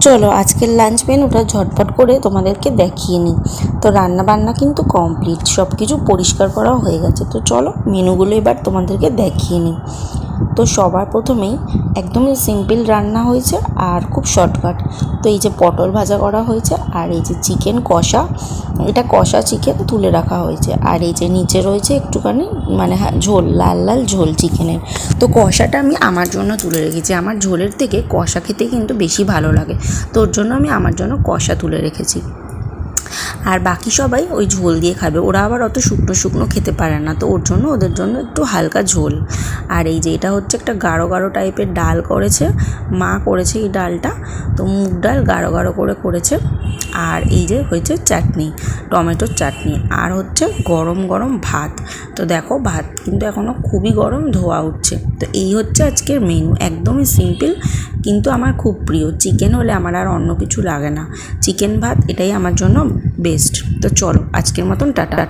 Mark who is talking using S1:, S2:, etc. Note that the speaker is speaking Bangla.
S1: চলো আজকের লাঞ্চ মেনুটা ঝটপট করে তোমাদেরকে দেখিয়ে নিই। তো রান্না বান্না কিন্তু কমপ্লিট, সব কিছু পরিষ্কার করা হয়ে গেছে। তো চলো মেনুগুলো এবার তোমাদেরকে দেখিয়ে নিই। তো সবার প্রথমেই একদমই সিম্পল রান্না হয়েছে আর খুব শর্টকাট। তো এই যে পটল ভাজা করা হয়েছে, আর এই যে চিকেন কষা, এটা কষা চিকেন তুলে রাখা হয়েছে। আর এই যে নিচে রয়েছে একটুখানি ঝোল, লাল লাল ঝোল চিকেনের। তো কষাটা আমি আমার জন্য তুলে রেখেছি, আমার ঝোলের থেকে কষা খেতে কিন্তু বেশি ভালো লাগে। তো ওর জন্য আমি আমার জন্য কষা তুলে রেখেছি। আর বাকি সবাই ওই ঝোল দিয়ে খাবে, ওরা আবার অত শুকনো শুকনো খেতে পারে না, তো ওর জন্য ওদের জন্য একটু হালকা ঝোল। আর এই যে এটা হচ্ছে একটা গাঢ় গাঢ় টাইপের ডাল করেছে, মা করেছে এই ডালটা। তো মুগ ডাল গাঢ় গাঢ় করে করেছে। আর এই যে হয়েছে চাটনি, টমেটোর চাটনি, আর হচ্ছে গরম গরম ভাত। তো দেখো ভাত কিন্তু এখনও খুবই গরম, ধোয়া উঠছে। তো এই হচ্ছে আজকের মেনু, একদমই সিম্পল কিন্তু আমার খুব প্রিয়। চিকেন হলে আমার আর অন্য কিছু লাগে না, চিকেন ভাত এটাই আমার জন্য বেস্ট। তো চলো আজকের মতন টাটা।